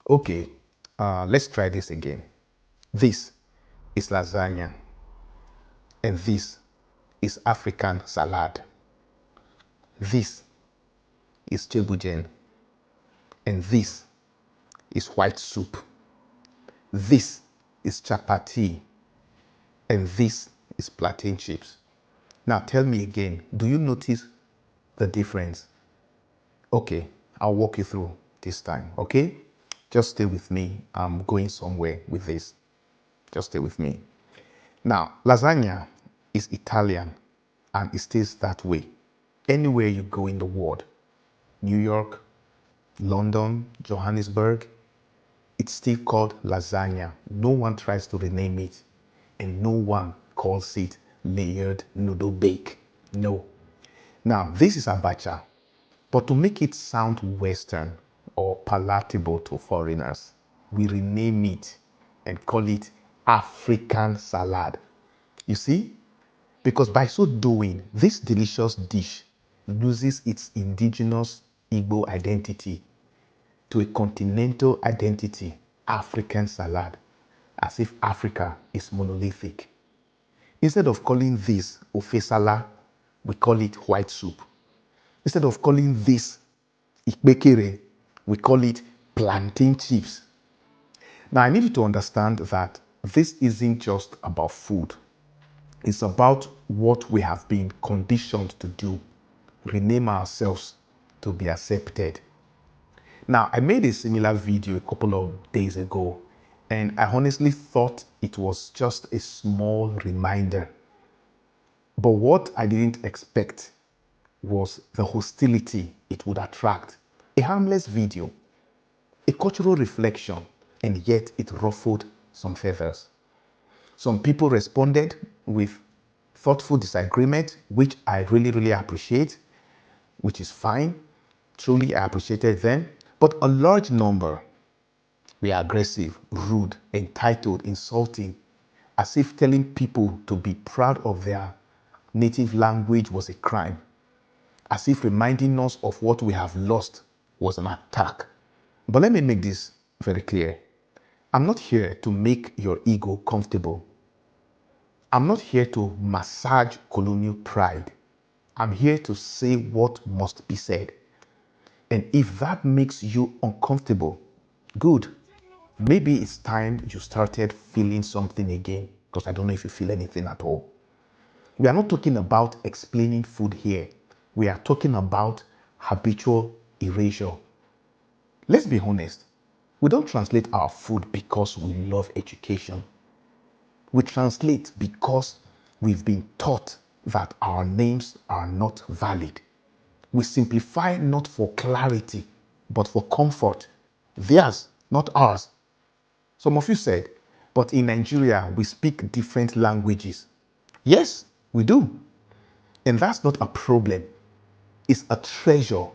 Okay, let's try this again. This is lasagna, and this is African salad. This is chebujen, and this is white soup. This is chapati, and this is plantain chips. Now tell me again, do you notice the difference? Okay, I'll walk you through this time, okay? Just stay with me. I'm going somewhere with this. Just stay with me. Now, lasagna is Italian and it stays that way. Anywhere you go in the world, New York, London, Johannesburg, it's still called lasagna. No one tries to rename it and no one calls it layered noodle bake. No. Now, this is abacha, but to make it sound Western or palatable to foreigners, we rename it and call it African salad. You see? Because by so doing, this delicious dish loses its indigenous Igbo identity to a continental identity, African salad, as if Africa is monolithic. Instead of calling this ofesala, we call it white soup. Instead of calling this ikbekere, we call it plantain chips. Now, I need you to understand that this isn't just about food. It's about what we have been conditioned to do, rename ourselves to be accepted. Now, I made a similar video a couple of days ago, and I honestly thought it was just a small reminder. But what I didn't expect was the hostility it would attract. A harmless video, a cultural reflection, and yet it ruffled some feathers. Some people responded with thoughtful disagreement, which I really appreciate, which is fine. Truly, I appreciated them. But a large number were aggressive, rude, entitled, insulting, as if telling people to be proud of their native language was a crime, as if reminding us of what we have lost was an attack. But let me make this very clear. I'm not here to make your ego comfortable. I'm not here to massage colonial pride. I'm here to say what must be said. And if that makes you uncomfortable, good. Maybe it's time you started feeling something again, because I don't know if you feel anything at all. We are not talking about explaining food here. We are talking about habitual erasure. Let's be honest. We don't translate our food because we love education. We translate because we've been taught that our names are not valid. We simplify not for clarity, but for comfort. Theirs, not ours. Some of you said, but in Nigeria, we speak different languages. Yes, we do. And that's not a problem. It's a treasure.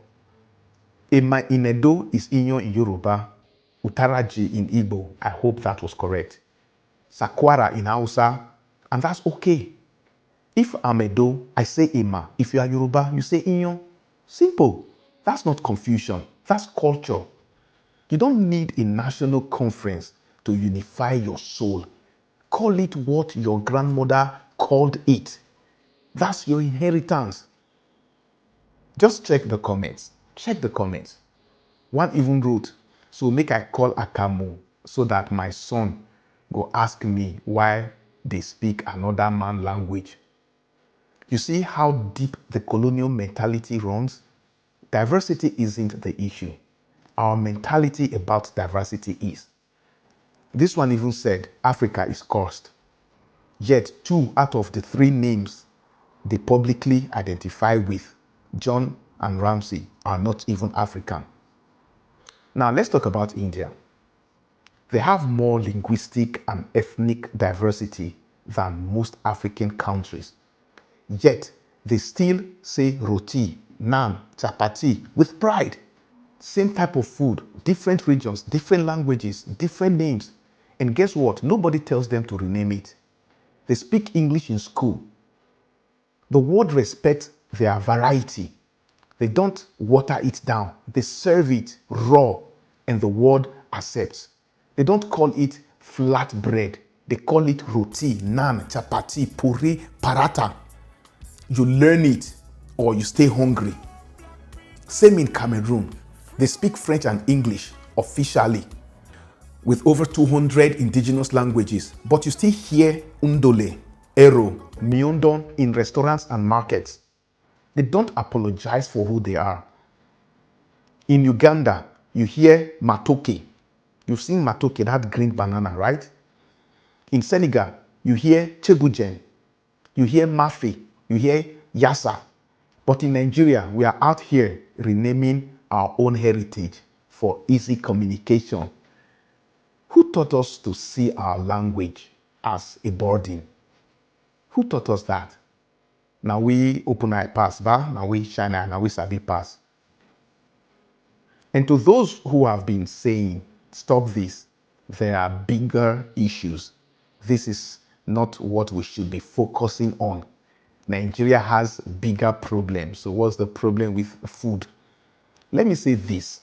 Ema in Edo is Inyo in Yoruba, Utaraji in Igbo. I hope that was correct. Sakwara in Hausa, and that's okay. If I'm Edo, I say Ema. If you are Yoruba, you say Inyo. Simple. That's not confusion. That's culture. You don't need a national conference to unify your soul. Call it what your grandmother called it. That's your inheritance. Just check the comments. Check the comments. One even wrote, so make I call Akamu so that my son go ask me why they speak another man language. You see how deep the colonial mentality runs? Diversity isn't the issue. Our mentality about diversity is. This one even said Africa is cursed. Yet 2 out of the 3 names they publicly identify with, John and Ramsey, are not even African. Now let's talk about India. They have more linguistic and ethnic diversity than most African countries. Yet they still say roti, naan, chapati with pride. Same type of food, different regions, different languages, different names. And guess what? Nobody tells them to rename it. They speak English in school. The world respects their variety. They don't water it down. They serve it raw, and the world accepts. They don't call it flatbread. They call it roti, naan, chapati, puri, paratha. You learn it or you stay hungry. Same in Cameroon. They speak French and English officially with over 200 indigenous languages, but you still hear ndolé, ero, miondon in restaurants and markets. They don't apologize for who they are. In Uganda, you hear matoke. You've seen matoke, that green banana, right? In Senegal, you hear chebujen, you hear mafe, you hear yassa. But in Nigeria, we are out here renaming our own heritage for easy communication. Who taught us to see our language as a burden? Who taught us that? Now we open eye pass, now we shine eye, now we sabi pass. And to those who have been saying, stop this, there are bigger issues. This is not what we should be focusing on. Nigeria has bigger problems. So what's the problem with food? Let me say this,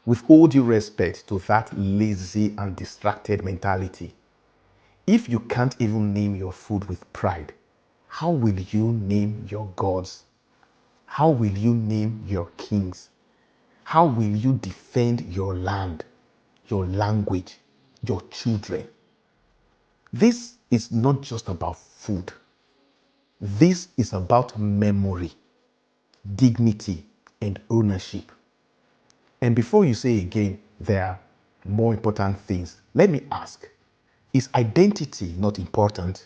with all due respect to that lazy and distracted mentality. If you can't even name your food with pride, how will you name your gods? How will you name your kings? How will you defend your land, your language, your children? This is not just about food. This is about memory, dignity, and ownership. And before you say again, there are more important things, let me ask, is identity not important?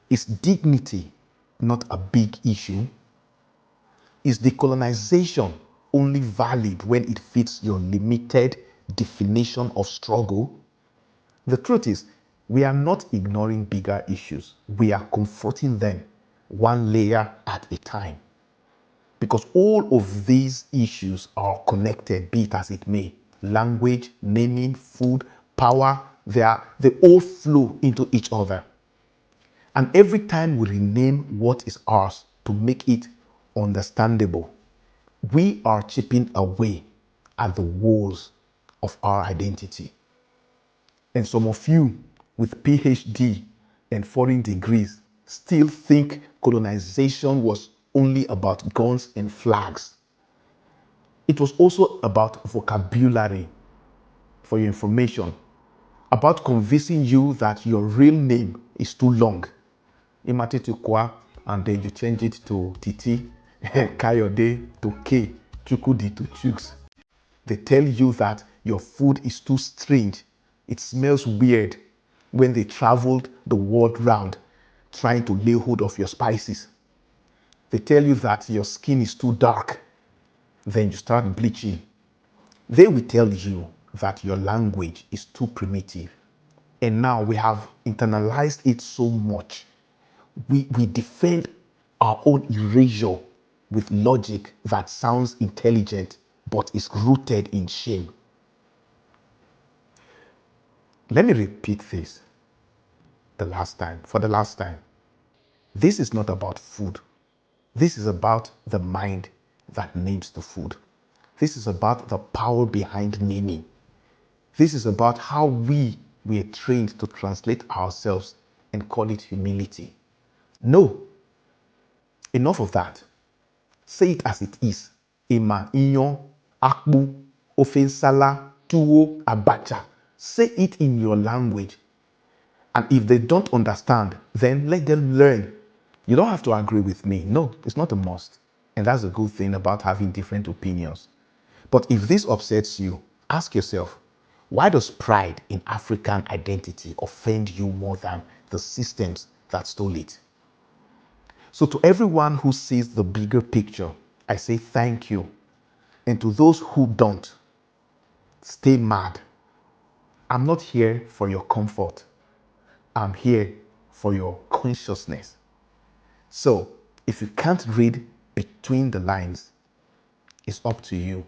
Is dignity not a big issue? Is decolonization only valid when it fits your limited definition of struggle? The truth is, we are not ignoring bigger issues. We are confronting them one layer at a time. Because all of these issues are connected, be it as it may. Language, naming, food, power, they all flow into each other. And every time we rename what is ours to make it understandable, we are chipping away at the walls of our identity. And some of you with PhD and foreign degrees still think colonization was only about guns and flags. It was also about vocabulary, for your information, about convincing you that your real name is too long. Imatitukwa, and then you change it to Titi, Kayode to K, Chukudi to Chuks. They tell you that your food is too strange. It smells weird when they traveled the world round trying to lay hold of your spices. They tell you that your skin is too dark. Then you start bleaching. They will tell you that your language is too primitive. And now we have internalized it so much. We defend our own erasure with logic that sounds intelligent but is rooted in shame. Let me repeat this for the last time. This is not about food. This is about the mind that names the food. This is about the power behind naming. This is about how we are trained to translate ourselves and call it humility. No, enough of that. Say it as it is. Ema, inyo, akpu, ofensala, tuwo, abacha. Say it in your language. And if they don't understand, then let them learn. You don't have to agree with me. No, it's not a must. And that's a good thing about having different opinions. But if this upsets you, ask yourself, why does pride in African identity offend you more than the systems that stole it? So to everyone who sees the bigger picture, I say thank you. And to those who don't, stay mad. I'm not here for your comfort. I'm here for your consciousness. So if you can't read between the lines, it's up to you.